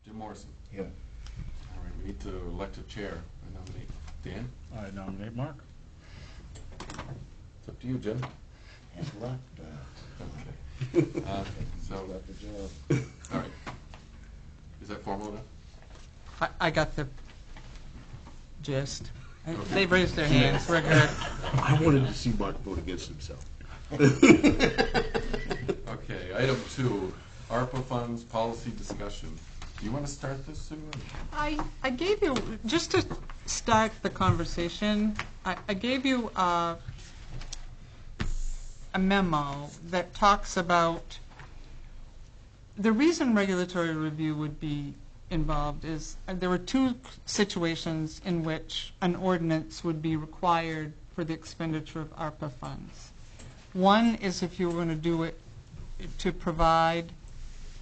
Jim Morrison. Here. All right, we need to elect a chair. I nominate Dan. I nominate Mark. It's up to you, Jim. Have luck. Okay. So, Got the job. all right. Is that formal enough? I got the gist. Okay. They've raised their hands. We're good. I wanted to see Mark vote against himself. Okay, item 2, ARPA funds policy discussion. Do you want to start this, Sue? I gave you, just to start the conversation, I gave you a memo that talks about the reason regulatory review would be involved is there were 2 situations in which an ordinance would be required for the expenditure of ARPA funds. One is if you were going to do it to provide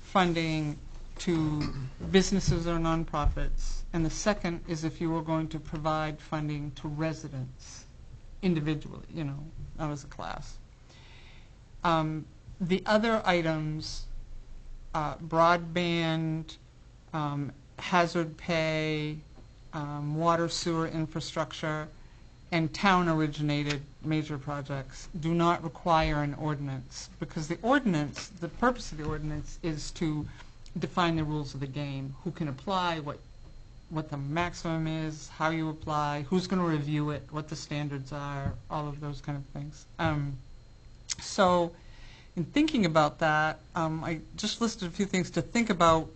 funding to businesses or nonprofits, and the second is if you were going to provide funding to residents individually, not as a class. The other items, broadband, hazard pay, water sewer infrastructure, and town-originated major projects do not require an ordinance, because the purpose of the ordinance is to define the rules of the game, who can apply, what the maximum is, how you apply, who's going to review it, what the standards are, all of those kind of things. So in thinking about that, I just listed a few things to think about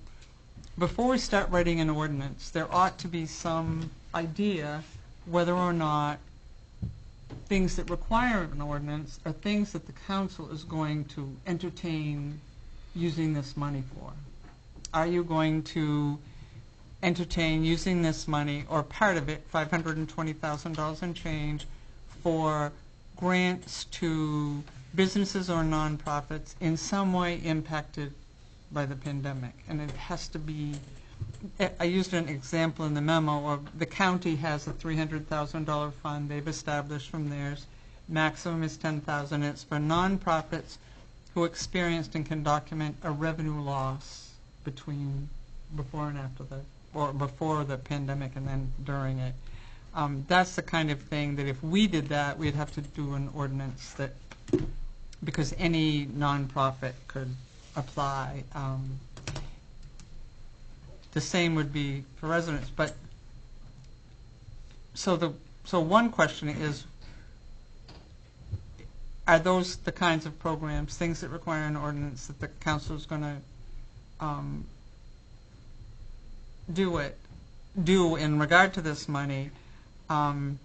before we start writing an ordinance. There ought to be some idea whether or not things that require an ordinance are things that the council is going to entertain using this money for. Are you going to entertain using this money, or part of it, $520,000 and change, for grants to businesses or nonprofits in some way impacted by the pandemic? And it has to be, I used an example in the memo of the county has a $300,000 fund they've established from theirs. Maximum is $10,000. It's for nonprofits who experienced and can document a revenue loss between before and after or before the pandemic and then during it. That's the kind of thing that if we did that, we'd have to do an ordinance that, because any nonprofit could apply. The same would be for residents. But so one question is, are those the kinds of programs, things that require an ordinance, that the council is going to do in regard to this money? And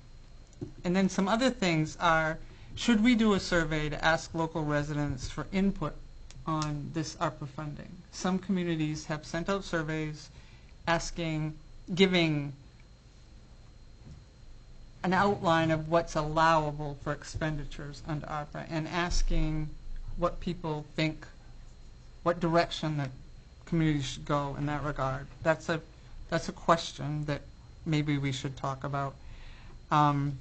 then some other things are, should we do a survey to ask local residents for input on this ARPA funding? Some communities have sent out surveys giving an outline of what's allowable for expenditures under ARPA and asking what people think, what direction that communities should go in that regard. That's a question that maybe we should talk about. Another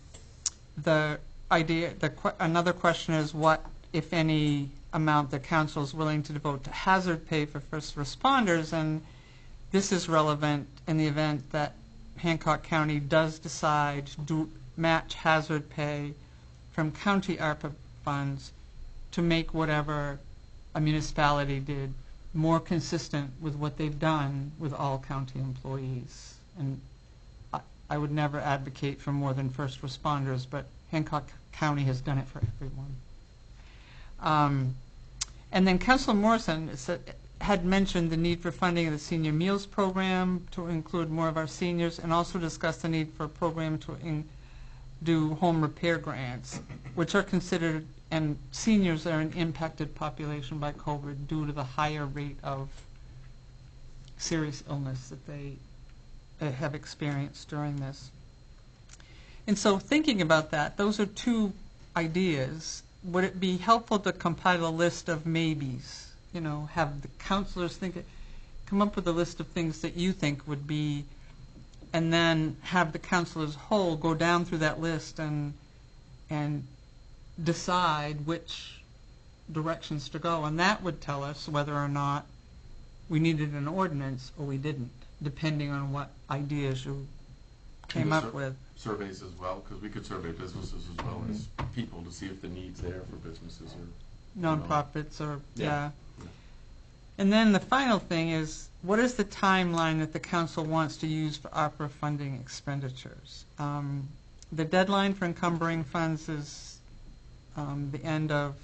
question is what, if any, amount the council is willing to devote to hazard pay for first responders, and this is relevant in the event that Hancock County does decide to match hazard pay from county ARPA funds to make whatever a municipality did more consistent with what they've done with all county employees. And I would never advocate for more than first responders, but Hancock County has done it for everyone. And then Councilor Morrison had mentioned the need for funding of the senior meals program to include more of our seniors, and also discussed the need for a program to do home repair grants, which are considered, and seniors are an impacted population by COVID due to the higher rate of serious illness that they have experienced during this. And so thinking about that, those are 2 ideas. Would it be helpful to compile a list of maybes? Have the councilors come up with a list of things that you think would be, and then have the council as a whole go down through that list and decide which directions to go. And that would tell us whether or not we needed an ordinance or we didn't, depending on what ideas you came up with. Surveys as well, because we could survey businesses as well as people to see if the need's there for businesses or Nonprofits or, Yeah. yeah. And then the final thing is, what is the timeline that the council wants to use for ARPA funding expenditures? The deadline for encumbering funds is the end of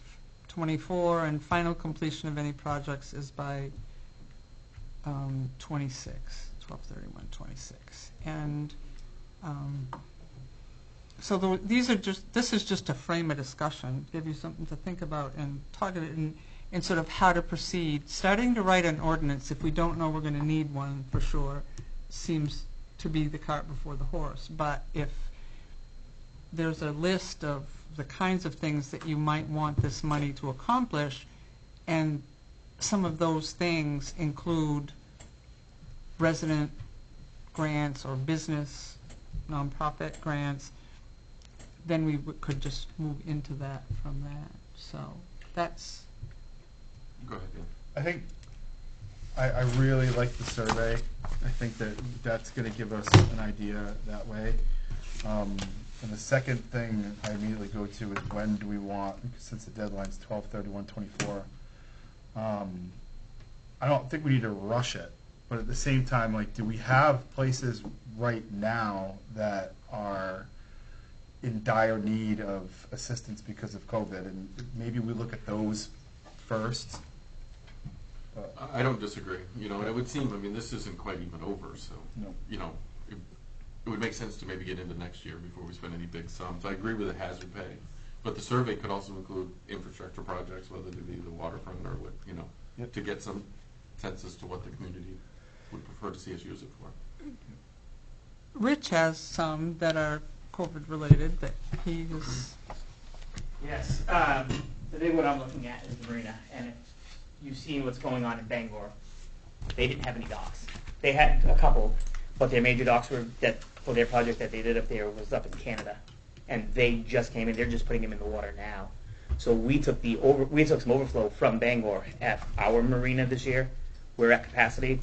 '24, and final completion of any projects is by 12/31/26. And so this is just to frame a discussion, give you something to think about and talk about it and sort of how to proceed. Starting to write an ordinance, if we don't know we're going to need one for sure, seems to be the cart before the horse. But if there's a list of the kinds of things that you might want this money to accomplish, and some of those things include resident grants or business nonprofit grants, then we could just move into that from that. So that's... Go ahead, Dan. I think I really like the survey. I think that's going to give us an idea that way. And the second thing I immediately go to is when do we want, since the deadline's 12/31/24. I don't think we need to rush it, but at the same time, like, do we have places right now that are in dire need of assistance because of COVID? And maybe we look at those first. I don't disagree. And it would seem, this isn't quite even over, so, No. It would make sense to maybe get into next year before we spend any big sums. I agree with the hazard pay, but the survey could also include infrastructure projects, whether it be the waterfront or what, Yep. to get some sense as to what the community would prefer to see us use it for. Rich has some that are COVID-related that he is... Yes, the big one I'm looking at is the marina, and if you've seen what's going on in Bangor, they didn't have any docks. They had a couple, but their major docks for their project that they did up there was up in Canada, and they just came in. They're just putting them in the water now. So we took some overflow from Bangor at our marina this year. We're at capacity.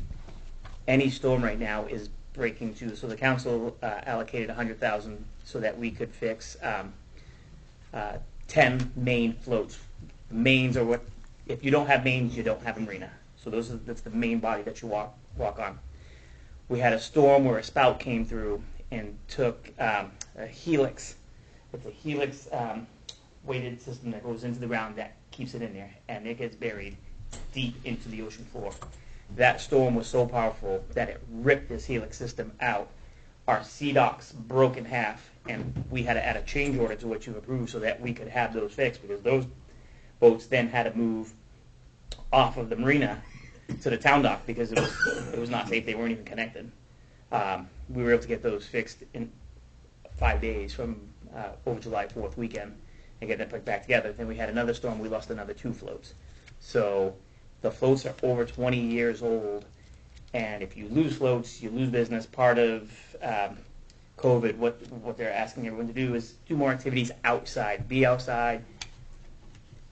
Any storm right now is breaking too. So the council allocated $100,000 so that we could fix 10 main floats. The mains are what, if you don't have mains, you don't have a marina. So that's the main body that you walk on. We had a storm where a spout came through and took a helix. It's a helix weighted system that goes into the ground that keeps it in there, and it gets buried deep into the ocean floor. That storm was so powerful that it ripped this helix system out. Our sea docks broke in half, and we had to add a change order to what you approved so that we could have those fixed, because those boats then had to move off of the marina to the town dock because it was not safe. They weren't even connected. We were able to get those fixed in 5 days from over July 4th weekend and get them put back together. Then we had another storm. We lost another 2 floats. So the floats are over 20 years old, and if you lose floats, you lose business. Part of COVID, what they're asking everyone to do is do more activities outside. Be outside.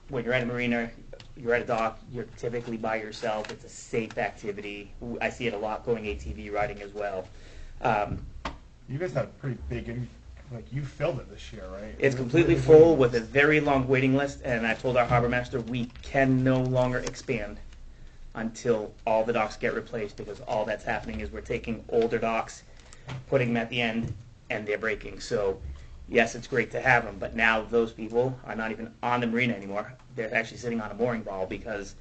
When you're at a marina, you're at a dock, you're typically by yourself. It's a safe activity. I see it a lot going ATV riding as well. You guys had a pretty big, you filled it this year, right? It's completely full with a very long waiting list, and I told our harbor master we can no longer expand until all the docks get replaced, because all that's happening is we're taking older docks, putting them at the end, and they're breaking. So yes, it's great to have them, but now those people are not even on the marina anymore. They're actually sitting on a mooring ball because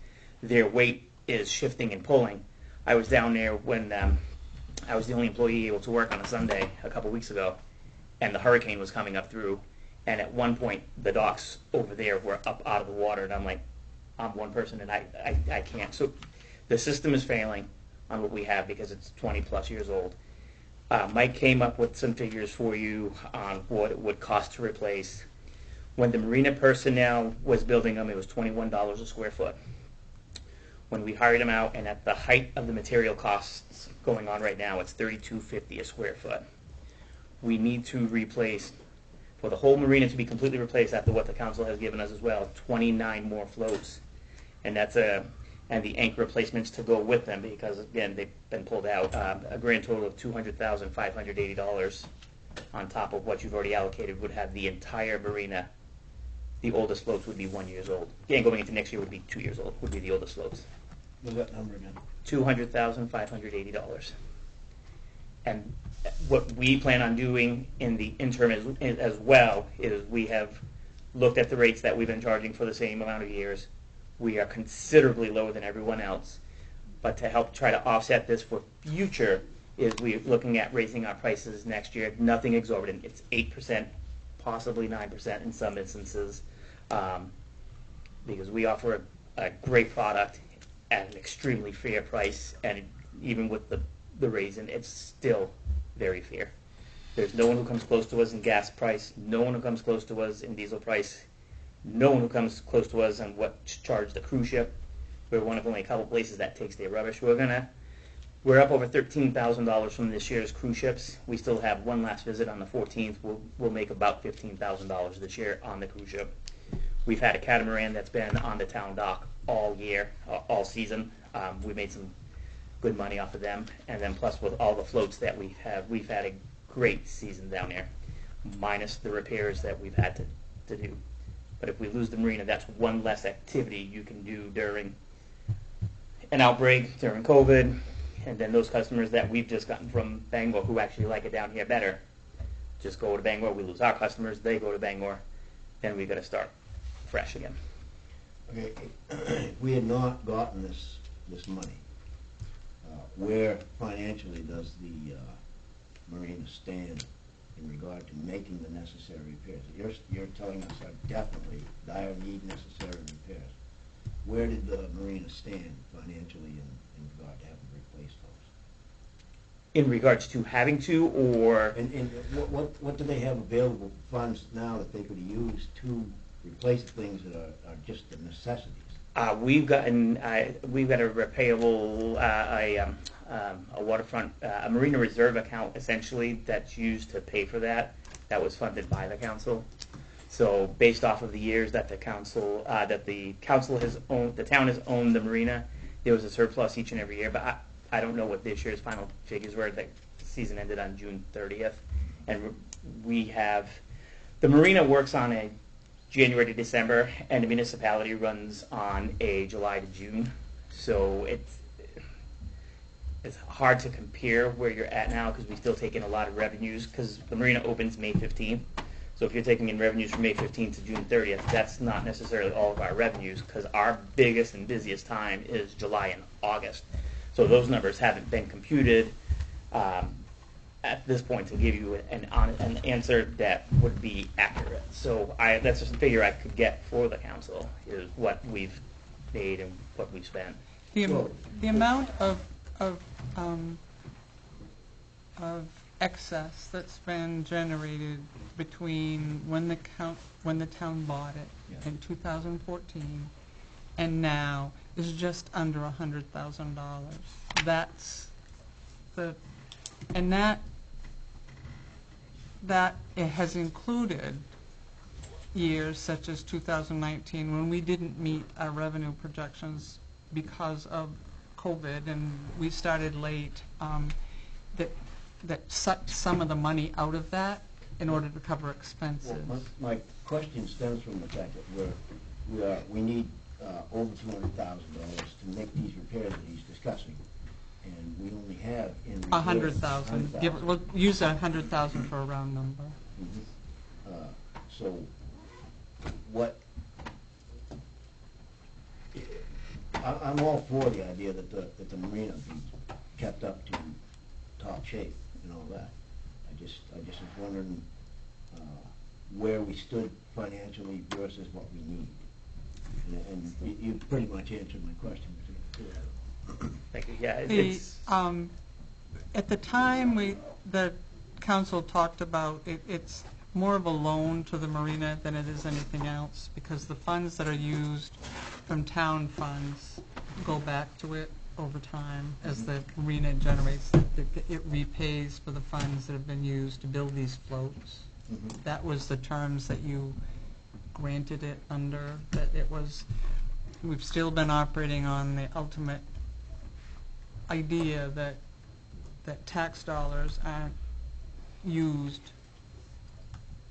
their weight is shifting and pulling. I was down there when I was the only employee able to work on a Sunday a couple weeks ago, and the hurricane was coming up through, and at one point the docks over there were up out of the water, and I'm like, I'm one person and I can't. So the system is failing on what we have because it's 20 plus years old. Mike came up with some figures for you on what it would cost to replace. When the marina personnel was building them, it was $21 a square foot. When we hired them out, and at the height of the material costs going on right now, it's $32.50 a square foot. We need to replace, for the whole marina to be completely replaced after what the council has given us as well, 29 more floats. And that's and the anchor replacements to go with them, because again, they've been pulled out. A grand total of $200,580 on top of what you've already allocated would have the entire marina. The oldest floats would be 1 year old. Again, going into next year would be 2 years old, would be the oldest floats. What's that number again? $200,580. And what we plan on doing in the interim as well is we have looked at the rates that we've been charging for the same amount of years. We are considerably lower than everyone else. But to help try to offset this for future is we're looking at raising our prices next year. Nothing exorbitant. It's 8%, possibly 9% in some instances, because we offer a great product at an extremely fair price, and even with the raising, it's still very fair. There's no one who comes close to us in gas price, no one who comes close to us in diesel price, no one who comes close to us on what to charge the cruise ship. We're one of only a couple places that takes their rubbish. We're up over $13,000 from this year's cruise ships. We still have one last visit on the 14th. We'll make about $15,000 this year on the cruise ship. We've had a catamaran that's been on the town dock all year, all season. We made some good money off of them, and then plus with all the floats that we've had a great season down there, minus the repairs that we've had to do. But if we lose the marina, that's one less activity you can do during an outbreak, during COVID, and then those customers that we've just gotten from Bangor who actually like it down here better, just go to Bangor. We lose our customers, they go to Bangor, then we got to start fresh again. Okay, if we had not gotten this money, where financially does the marina stand in regard to making the necessary repairs? You're telling us are definitely dire need necessary repairs. Where did the marina stand financially in regard to having to replace those? In regards to having to, or And what do they have available funds now that they could use to replace things that are just the necessities? we've got a repayable a waterfront a marina reserve account essentially that's used to pay for that. That was funded by the council. So based off of the years that the council has owned, the town has owned the marina, there was a surplus each and every year. But I don't know what this year's final figures were. The season ended on June 30th, and we have the marina works on a January to December, and the municipality runs on a July to June. So it's hard to compare where you're at now because we still take in a lot of revenues because the marina opens May 15th. So if you're taking in revenues from May 15th to June 30th, that's not necessarily all of our revenues because our biggest and busiest time is July and August. So those numbers haven't been computed at this point to give you an answer that would be accurate. So that's just a figure I could get for the council is what we've made and what we've spent. The amount of excess that's been generated between when the town bought it in 2014 and now is just under $100,000. That's that it has included years such as 2019 when we didn't meet our revenue projections because of COVID and we started late, that sucked some of the money out of that in order to cover expenses. Well, my question stems from the fact that we need over $200,000 to make these repairs that he's discussing, and we only have in reserve 100,000. We'll use 100,000 for a round number. Mm-hmm. So, what? I'm all for the idea that the marina be kept up to top shape and all that. I just was wondering where we stood financially versus what we need. And you pretty much answered my question. Thank you. Yeah, at the time the council talked about it's more of a loan to the marina than it is anything else because the funds that are used from town funds go back to it over time as the marina generates. It repays for the funds that have been used to build these floats. Mm-hmm. That was the terms that you granted it under, that it was we've still been operating on the ultimate idea that tax dollars aren't used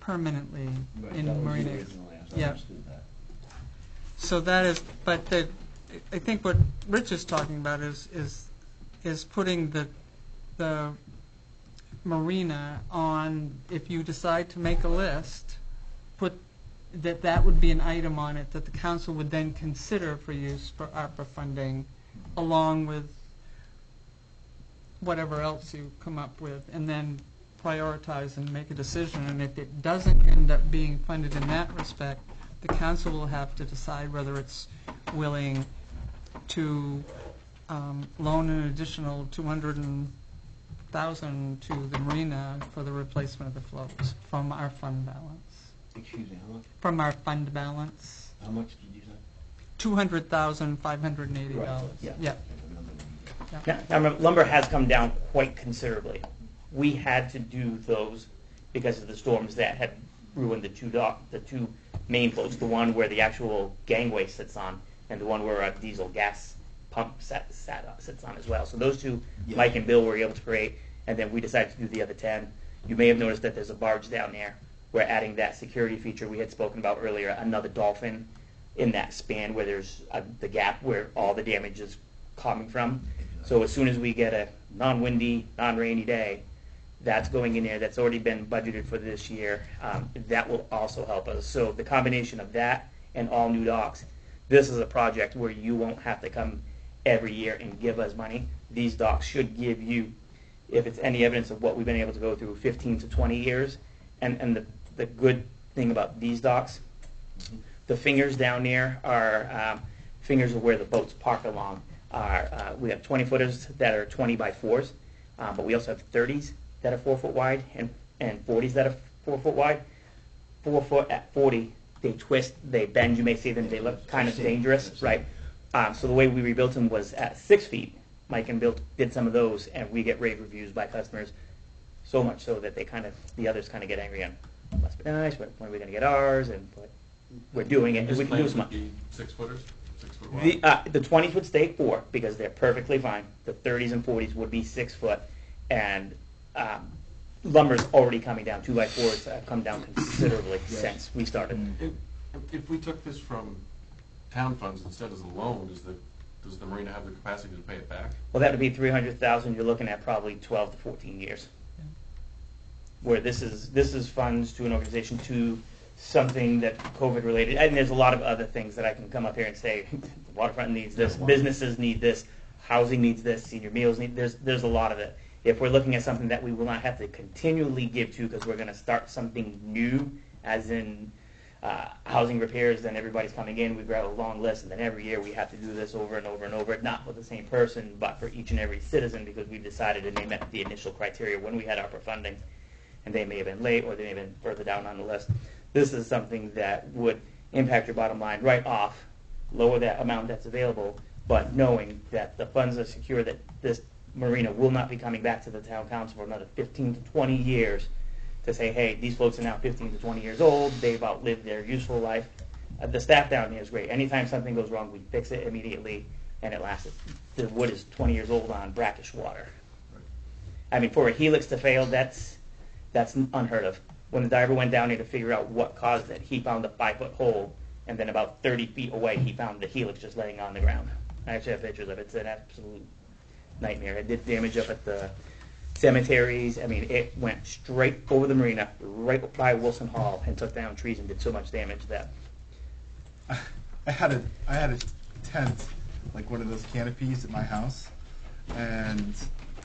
permanently Right, in that was the marina. original answer. I Yeah. understood that. So that is, but I think what Rich is talking about is putting the marina on, if you decide to make a list, put, that would be an item on it that the council would then consider for use for ARPA funding, along with whatever else you come up with, and then prioritize and make a decision. And if it doesn't end up being funded in that respect, the council will have to decide whether it's willing to loan an additional $200,000 to the marina for the replacement of the floats from our fund balance. Excuse me, how much? From our fund balance, How much did you say? $200,580. Yeah. Yeah. I remember when you did. Now, remember, lumber has come down quite considerably. We had to do those because of the storms that had ruined the two main floats, the one where the actual gangway sits on, and the one where a diesel gas pump sits on as well. So those two, Yes. Mike and Bill were able to create, and then we decided to do the other 10. You may have noticed that there's a barge down there. We're adding that security feature we had spoken about earlier, another dolphin in that span where there's the gap where all the damage is coming from. So as soon as we get a non-windy, non-rainy day, that's going in there. That's already been budgeted for this year. That will also help us. So the combination of that and all new docks, this is a project where you won't have to come every year and give us money. These docks should give you, if it's any evidence of what we've been able to go through, 15 to 20 years. And the good thing about these docks, the fingers down there are fingers of where the boats park along. We have 20-footers that are 20 by 4s, but we also have 30s that are 4 foot wide and 40s that are 4 foot wide. 4 foot at 40, they twist, they bend. You may see them; they look kind of dangerous, right? So the way we rebuilt them was at 6 feet. Mike and Bill did some of those, and we get rave reviews by customers. So much so that the others kind of get angry on. Must be nice, but when are we going to get ours? But we're doing it, and His we can do plans as much. would be 6-footers, 6 foot wide. The 20s would stay 4 because they're perfectly fine. The 30s and 40s would be 6 foot, and lumber's already coming down. 2x4s have come down considerably since we started. If we took this from town funds instead as a loan, does the marina have the capacity to pay it back? Well, that would be 300,000. You're looking at probably 12 to 14 years. Where this is funds to an organization, to something that COVID related, and there's a lot of other things that I can come up here and say. The waterfront needs this, businesses need this, housing needs this, senior meals need. There's a lot of it. If we're looking at something that we will not have to continually give to because we're going to start something new, as in housing repairs, then everybody's coming in, we've got a long list, and then every year we have to do this over and over and over, not with the same person, but for each and every citizen, because we decided and they met the initial criteria when we had ARPA funding, and they may have been late or they may have been further down on the list. This is something that would impact your bottom line right off, lower that amount that's available, but knowing that the funds are secure, that this marina will not be coming back to the town council for another 15 to 20 years to say, hey, these floats are now 15 to 20 years old, they've outlived their useful life. The staff down here is great. Anytime something goes wrong, we fix it immediately, and it lasts. The wood is 20 years old on brackish water. I mean, for a helix to fail, that's unheard of. When the diver went down there to figure out what caused it, he found a 5-foot hole, and then about 30 feet away, he found the helix just laying on the ground. I actually have pictures of it. It's an absolute nightmare. It did damage up at the cemeteries. I mean, it went straight over the marina, right by Wilson Hall, and took down trees and did so much damage that. I had a tent, like one of those canopies at my house, and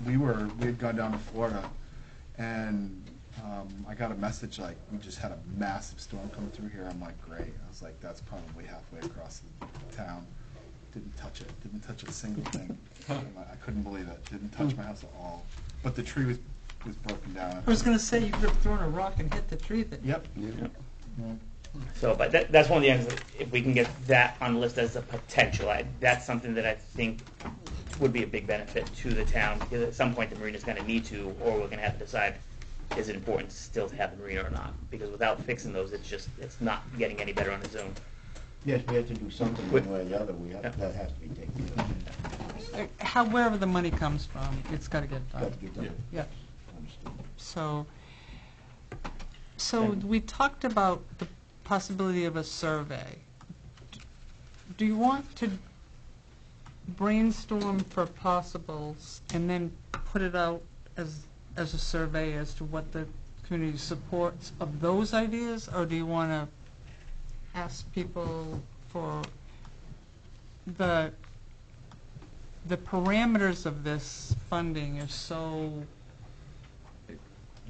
we had gone down to Florida, and I got a message like, we just had a massive storm coming through here. I'm like, great. I was like, that's probably halfway across the town. Didn't touch it. Didn't touch a single thing. I couldn't believe it. Didn't touch my house at all. But the tree was broken down. I was going to say, you could have thrown a rock and hit the tree that. Yep. So, but that's one of the ends. If we can get that on the list as a potential, that's something that I think would be a big benefit to the town. Because at some point the marina's going to need to, or we're going to have to decide, is it important still to have the marina or not? Because without fixing those, it's not getting any better on its own. Yes, we have to do something With- one way or the other, Yeah. that has to be taken care of. Wherever the money comes from, it's got to get Got done. to get done. Yeah. Understood. So we talked about the possibility of a survey. Do you want to brainstorm for possibles and then put it out as a survey as to what the community supports of those ideas? Or do you want to ask people for the parameters of this funding are so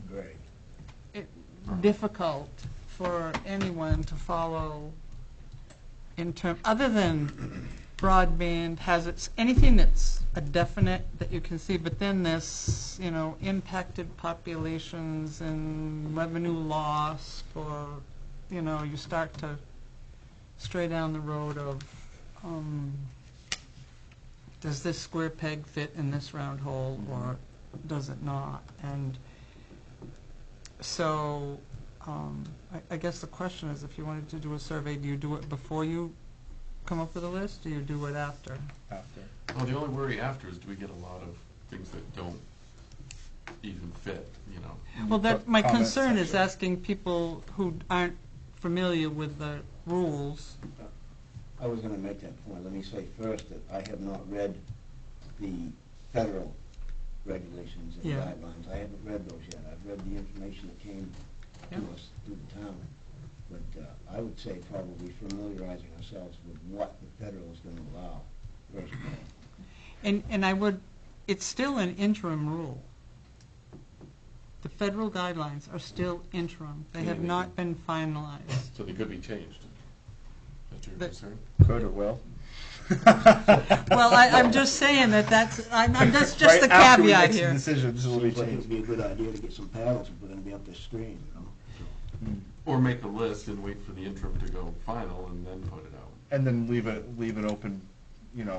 Great. difficult for anyone to follow in term, other than broadband has its, anything that's a definite that you can see, but then this, impacted populations and revenue loss for, you start to stray down the road of, does this square peg fit in this round hole or does it not? And so, I guess the question is, if you wanted to do a survey, do you do it before you come up with a list, or do you do it after? After. Well, the only worry after is, do we get a lot of things that don't even fit, Well, that, my Comment concern is section. asking people who aren't familiar with the rules. I was gonna make that point. Let me say first that I have not read the federal regulations and Yeah. guidelines. I haven't read those yet. I've read the information that came to Yeah. us through the town. But I would say probably familiarizing ourselves with what the federal is gonna allow first of all. And I would, it's still an interim rule. The federal guidelines are still interim. They have not been finalized. So they could be changed. That's your The- concern? Could or will. Well, I'm just saying that's just the Right after we caveat make some here. decisions, will be Seems like it changed. would be a good idea to get some paddles if we're gonna be up this screen, So, Or make a list and wait for the interim to go final and then put it out. And then leave an open,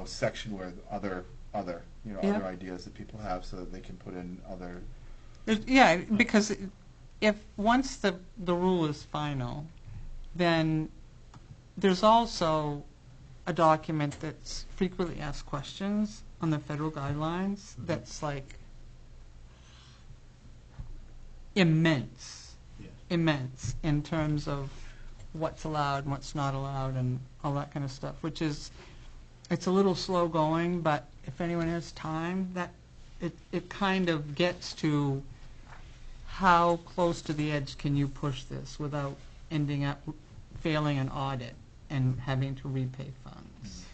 section where other, other Yeah. ideas that people have, so that they can put in other. Yeah, because if, once the rule is final, then there's also a document that's frequently asked questions on the federal guidelines that's like immense. yes. Immense in terms of what's allowed and what's not allowed and all that kind of stuff, which is, it's a little slow going, but if anyone has time, that it kind of gets to how close to the edge can you push this without ending up failing an audit and having to repay funds.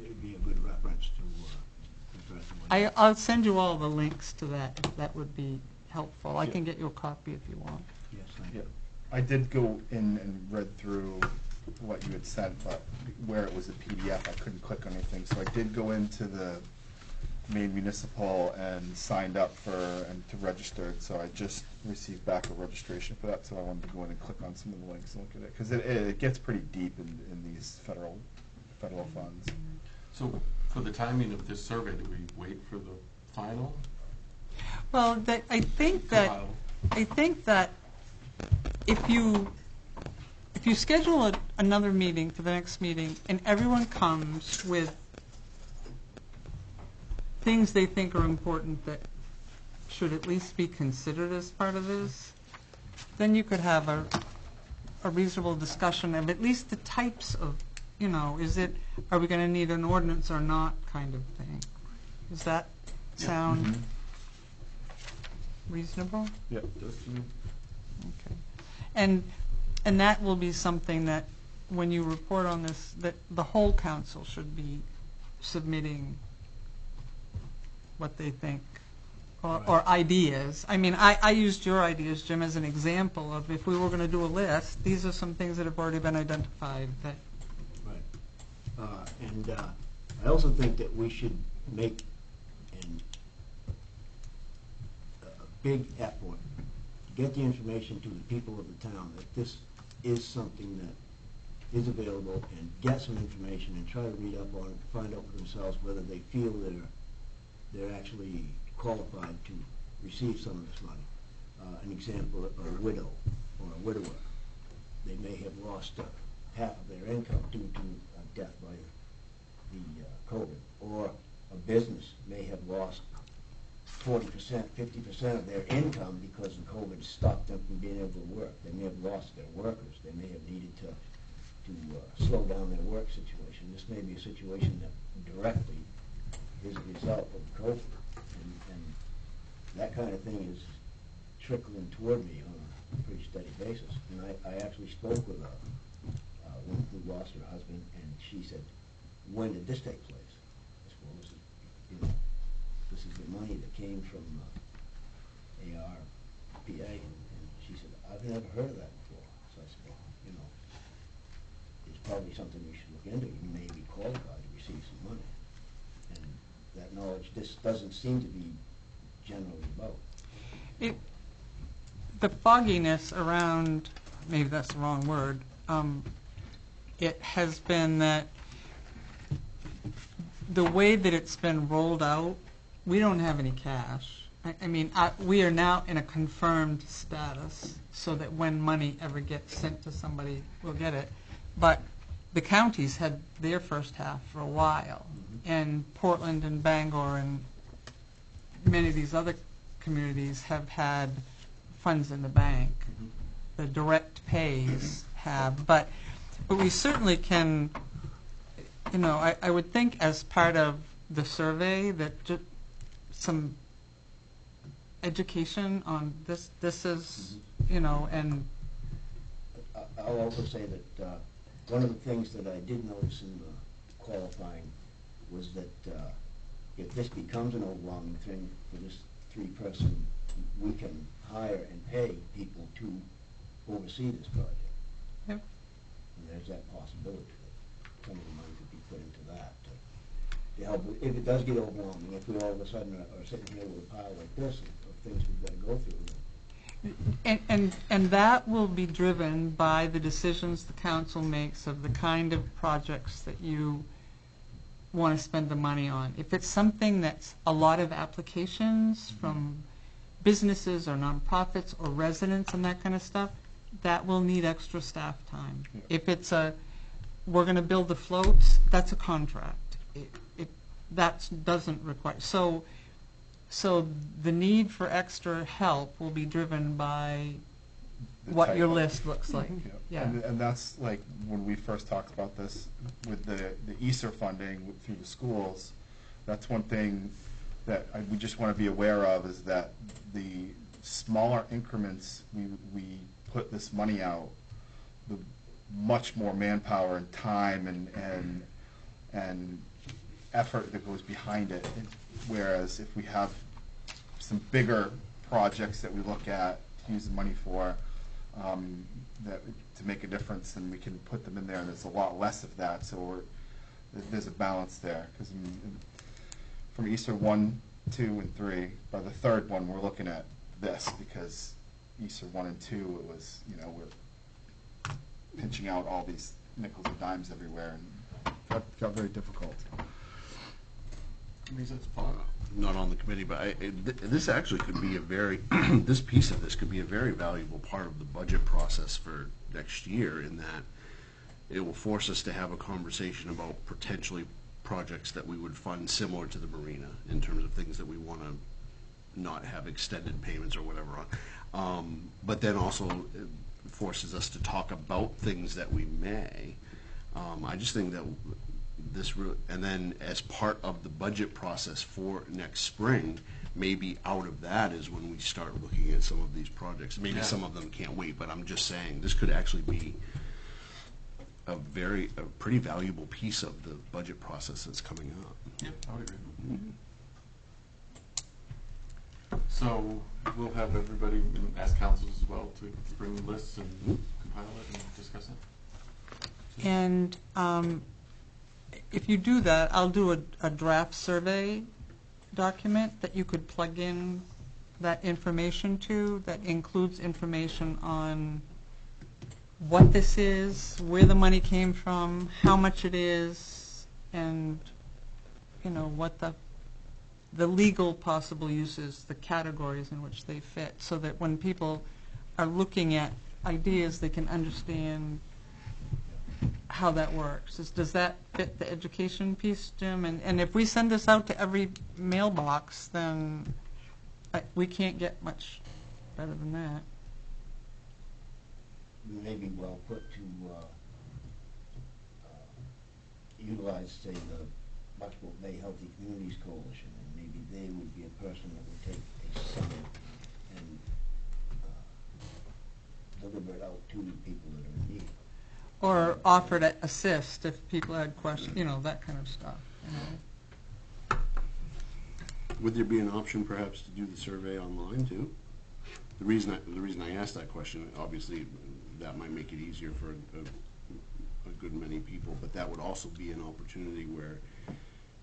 It'd be a good reference to address what. I'll send you all the links to that, if that would be helpful. I can get you a copy if you want. Yes, thank Yeah. you. I did go in and read through what you had sent, but where it was a PDF, I couldn't click on anything. So I did go into the Maine Municipal and signed up and to register. So I just received back a registration for that. So I wanted to go in and click on some of the links and look at it, because it gets pretty deep in these federal funds. So for the timing of this survey, do we wait for the final? Well, I think that if you schedule another meeting for the next meeting and everyone comes with things they think are important that should at least be considered as part of this, then you could have a reasonable discussion of at least the types of, are we going to need an ordinance or not kind of thing. Does that sound reasonable? Yep. Does to me? Okay. And that will be something that, when you report on this, that the whole council should be submitting what they think, or ideas. I mean, I used your ideas, Jim, as an example of, if we were going to do a list, these are some things that have already been identified that, Right. And I also think that we should make a big effort to get the information to the people of the town that this is something that is available, and get some information and try to read up on it, find out for themselves whether they feel they're actually qualified to receive some of this money. An example, a widow or a widower. They may have lost a half of their income due to death by the COVID, or a business may have lost 40%, 50% of their income because the COVID stopped them from being able to work. They may have lost their workers. They may have needed to slow down their work situation. This may be a situation that directly is a result of COVID, and that kind of thing is trickling toward me on a pretty steady basis. And I actually spoke with a woman who lost her husband, and she said, "When did this take place?" I said, "Well, this is, this is the money that came from ARPA," and she said, "I've never heard of that before." So I said, "Well, it's probably something you should look into. You may be qualified to receive some money." And that knowledge just doesn't seem to be generally about. The fogginess around, maybe that's the wrong word, it has been that the way that it's been rolled out, we don't have any cash. We are now in a confirmed status so that when money ever gets sent to somebody, we'll get it. But the counties had their first half for a while, and Portland and Bangor and many of these other communities have had funds in the bank. The direct pays have, but we certainly can, I would think as part of the survey that some education on this is, and I'll also say that one of the things that I did notice in the qualifying was that if this becomes an overwhelming thing for this three-person, we can hire and pay people to oversee this project. Yep. And there's that possibility that some of the money could be put into that to help. If it does get overwhelming, if we all of a sudden are sitting here with a pile like this of things we've got to go through. And that will be driven by the decisions the council makes of the kind of projects that you want to spend the money on. If it's something that's a lot of applications from businesses or nonprofits or residents and that kind of stuff, that will need extra staff time. Yeah. If it's we're going to build the floats, that's a contract. That doesn't require, so the need for extra help will be driven by what your list looks like. Yeah. And that's like when we first talked about this with the ESSER funding through the schools. That's one thing that we just want to be aware of, is that the smaller increments we put this money out, the much more manpower and time and effort that goes behind it. Whereas if we have some bigger projects that we look at to use the money for, that to make a difference, then we can put them in there, and there's a lot less of that. So there's a balance there, because from ESSER 1, 2, and 3, by the third one we're looking at this, because ESSER 1 and 2 it was, we're pinching out all these nickels and dimes everywhere, and got very difficult. Not on the committee, but this actually could be a very, this piece of this could be a very valuable part of the budget process for next year, in that it will force us to have a conversation about potentially projects that we would fund similar to the marina, in terms of things that we want to not have extended payments or whatever on. But then also it forces us to talk about things that we may. I just think that and then as part of the budget process for next spring, maybe out of that is when we start looking at some of these projects. Maybe some of them can't wait, but I'm just saying this could actually be a pretty valuable piece of the budget process that's coming up. Yeah, I would agree. So we'll have everybody, ask councils as well, to bring lists and compile it and discuss it. And if you do that, I'll do a draft survey document that you could plug in that information to, that includes information on what this is, where the money came from, how much it is, and what the legal possible uses, the categories in which they fit, so that when people are looking at ideas, they can understand how that works. Does that fit the education piece, Jim? And if we send this out to every mailbox, then we can't get much better than that. Maybe well put to utilize, say, the Bucksport Bay Healthy Communities Coalition, and maybe they would be a person that would take a summit and deliver it out to people that are in need. Or offer to assist if people had questions, that kind of stuff. Would there be an option perhaps to do the survey online too? The reason I asked that question, obviously, that might make it easier for a good many people, but that would also be an opportunity where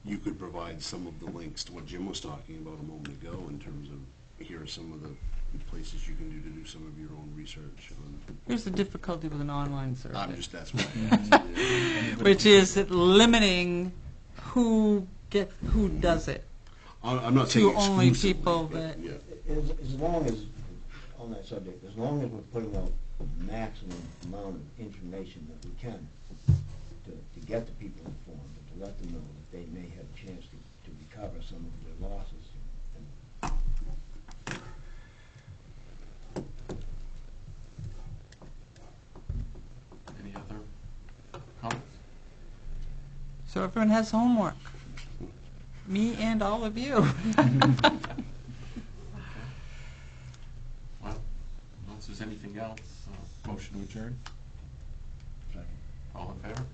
you could provide some of the links to what Jim was talking about a moment ago in terms of here are some of the places you can do to do some of your own research on. Here's the difficulty with an online survey. That's what I asked. Yeah. Which is limiting who does it. I'm not To saying only exclusively, people but, that- yeah. As long as, on that subject, as long as we're putting out the maximum amount of information that we can to get the people informed and to let them know that they may have a chance to recover some of their losses. Any other comments? So everyone has homework. Me and all of you. Well, unless there's anything else, motion to adjourn. Second. All in favor?